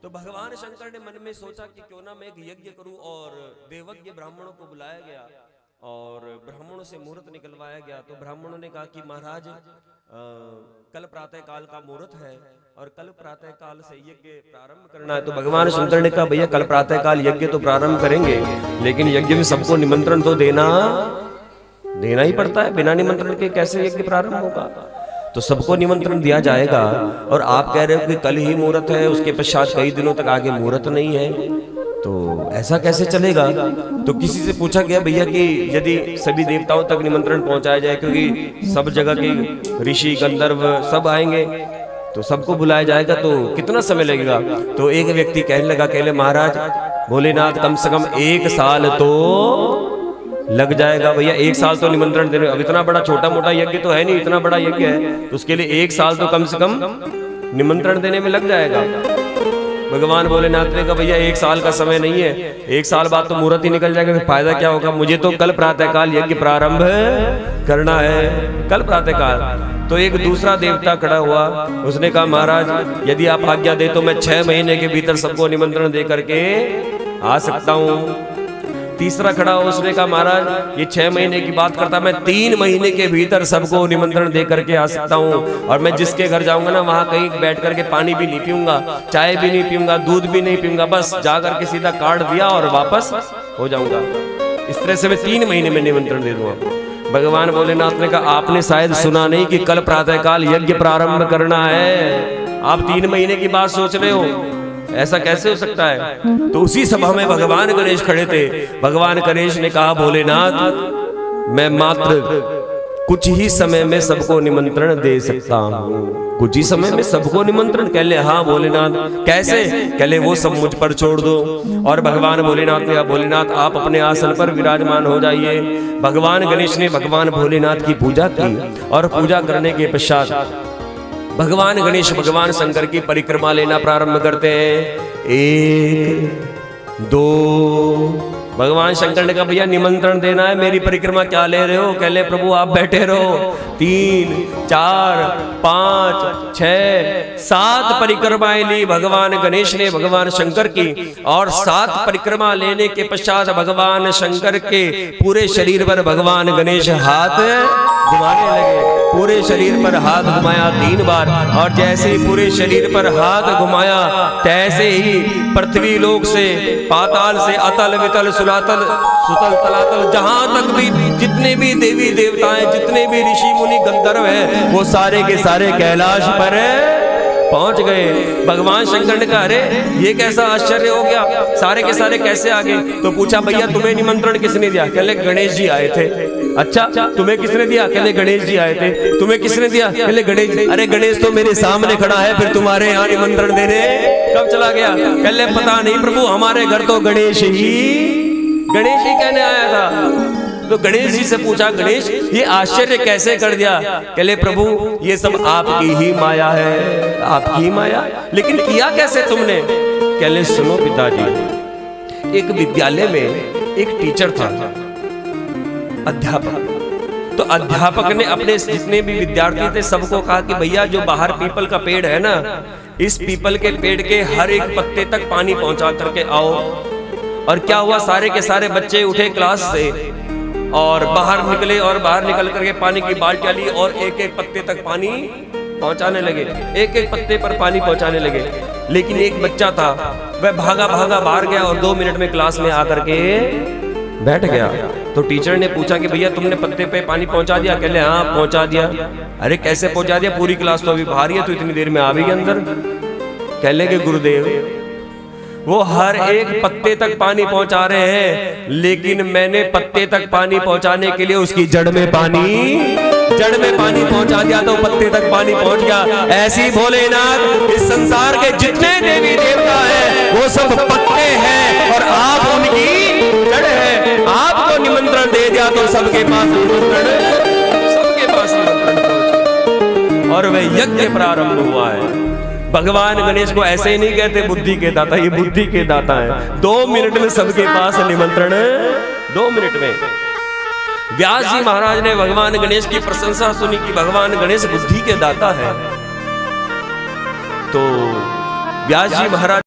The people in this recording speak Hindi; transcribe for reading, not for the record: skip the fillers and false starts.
तो भगवान शंकर ने मन में सोचा कि क्यों ना मैं एक यज्ञ करूं, और देवज्ञ ब्राह्मणों को बुलाया गया और ब्राह्मणों से मुहूर्त निकलवाया गया। तो ब्राह्मणों ने कहा कि महाराज कल प्रातः काल का मुहूर्त है और कल प्रातः काल से यज्ञ प्रारंभ करना है। तो भगवान शंकर ने कहा भैया कल प्रातः काल यज्ञ तो प्रारंभ करेंगे, लेकिन यज्ञ में सबको निमंत्रण तो देना ही पड़ता है, बिना निमंत्रण के कैसे यज्ञ प्रारंभ होगा। तो सबको निमंत्रण दिया जाएगा और आप कह रहे हो कि कल ही मुहूर्त है, उसके पश्चात कई दिनों तक आगे मुहूर्त नहीं है, तो ऐसा कैसे चलेगा। तो किसी से पूछा गया भैया कि यदि सभी देवताओं तक निमंत्रण पहुंचाया जाए, क्योंकि सब जगह के ऋषि गंधर्व सब आएंगे, तो सबको बुलाया जाएगा तो कितना समय लगेगा। तो एक व्यक्ति कहने लगा, कहले महाराज भोलेनाथ कम से कम 1 साल तो लग जाएगा। भैया 1 साल तो निमंत्रण देने, अब इतना बड़ा छोटा मोटा यज्ञ तो है नहीं, इतना बड़ा यज्ञ है, तो उसके लिए 1 साल तो कम से कम निमंत्रण देने में लग जाएगा। भगवान भोलेनाथ ने कहा भैया 1 साल का समय नहीं है, 1 साल बाद तो मुहूर्त ही निकल जाएगा, फिर फायदा क्या होगा, मुझे तो कल प्रातःकाल यज्ञ प्रारंभ करना है, कल प्रातःकाल। तो एक दूसरा देवता खड़ा हुआ, उसने कहा महाराज यदि आप आज्ञा दे तो मैं 6 महीने के भीतर सबको निमंत्रण दे करके आ सकता हूँ। तीसरा खड़ा हो, उसने कहा महाराज ये 6 महीने की बात करता, मैं 3 महीने के भीतर सबको निमंत्रण दे करके आ सकता हूँ, और मैं जिसके घर जाऊंगा ना वहां कहीं बैठ करके पानी भी नहीं पीऊंगा, चाय भी नहीं पीऊंगा, दूध भी नहीं पीऊंगा, बस जा करके सीधा कार्ड दिया और वापस हो जाऊंगा। इस तरह से मैं 3 महीने में निमंत्रण दे दूंगा। भगवान भोलेनाथ ने कहा आपने शायद सुना नहीं कि कल प्रातःकाल यज्ञ प्रारंभ करना है, आप 3 महीने की बात सोच रहे हो, ऐसा कैसे हो सकता है। तो उसी सभा में भगवान गणेश खड़े थे। भगवान गणेश ने कहा भोलेनाथ मैं मात्र कुछ ही समय में सबको निमंत्रण दे सकता हूँ, कुछ ही समय में सबको निमंत्रण। कह ले हाँ भोलेनाथ कैसे, कह ले वो सब मुझ पर छोड़ दो। और भगवान भोलेनाथ ने कहा भोलेनाथ आप अपने आसन पर विराजमान हो जाइए। भगवान गणेश ने भगवान भोलेनाथ की पूजा की और पूजा करने के पश्चात भगवान गणेश भगवान शंकर की परिक्रमा लेना प्रारंभ करते हैं। 1 2 भगवान शंकर ने कहा भैया निमंत्रण देना है, मेरी परिक्रमा क्या ले रहे हो। कह ले प्रभु आप बैठे रहो। 3 4 5 6 7 परिक्रमाएं ली भगवान गणेश ने भगवान शंकर की, और 7 परिक्रमा लेने के पश्चात भगवान शंकर के पूरे शरीर पर भगवान गणेश हाथ घुमाने लगे। पूरे शरीर पर हाथ घुमाया 3 बार, और जैसे ही पूरे शरीर पर हाथ घुमाया तैसे ही पृथ्वी लोक से, पाताल से, अतल वितल सुलातल सुतल तलातल, जहां तक भी जितने भी देवी देवताएं, जितने भी ऋषि मुनि गंधर्व हैं, वो सारे के सारे कैलाश पर पहुंच गए। भगवान शंकर ने कहा अरे ये कैसा आश्चर्य हो गया, सारे के सारे कैसे आ गए। तो पूछा भैया तुम्हें निमंत्रण किसने दिया। कहले गणेश जी आए थे। अच्छा तुम्हें किसने दिया। कहले गणेश जी आए थे। तुम्हें किसने दिया। कहले गणेश जी। अरे गणेश तो मेरे सामने खड़ा है, फिर तुम्हारे यहाँ निमंत्रण देने कब चला गया। कहले पता नहीं प्रभु, हमारे घर तो गणेश ही कहने आया था। तो गणेश जी से पूछा गणेश ये आश्चर्य कैसे कर दिया। कहले प्रभु ये सब आपकी ही माया है, आपकी ही माया, लेकिन किया कैसे तुमने। कहले सुनो पिताजी, एक विद्यालय में एक टीचर था, अध्यापक। तो अध्यापक ने अपने जितने भी विद्यार्थी थे सबको कहा कि भैया जो बाहर पीपल का पेड़ है ना, इस पीपल के पेड़ के हर एक पत्ते तक पानी पहुंचा करके आओ। और क्या हुआ, सारे के सारे बच्चे उठे क्लास से और बाहर निकले, और बाहर निकल करके पानी की बाल्टियां ली और एक एक पत्ते तक पानी पहुंचाने लगे, एक एक पत्ते पर पानी पहुंचाने लगे। लेकिन एक बच्चा था, वह भागा भागा बाहर गया और 2 मिनट में क्लास में आकर के बैठ गया। तो टीचर ने पूछा कि भैया तुमने पत्ते पे पानी पहुंचा दिया। कहले हाँ पहुंचा दिया। अरे कैसे पहुंचा दिया, पूरी क्लास तो अभी बाहर ही है, तो इतनी देर में आ भी गई अंदर। कहले कि गुरुदेव वो हर एक पत्ते तक पानी पहुंचा रहे हैं, लेकिन मैंने पत्ते तक पानी पहुंचाने के लिए उसकी जड़ में पानी पहुंचा दिया, तो पत्ते तक पानी पहुंच गया। ऐसी भोलेनाथ इस संसार के जितने देवी देवता हैं वो सब पत्ते हैं और आप उनकी जड़ है। आपको निमंत्रण दे दिया तो सबके पास निमंत्रण पहुंच, और वह यज्ञ प्रारंभ हुआ है। भगवान गणेश को ऐसे ही नहीं कहते बुद्धि के दाता, ये बुद्धि के दाता है। 2 मिनट में सबके पास निमंत्रण, 2 मिनट में। व्यास जी महाराज ने भगवान गणेश की प्रशंसा सुनी कि भगवान गणेश बुद्धि के दाता है। तो व्यास जी महाराज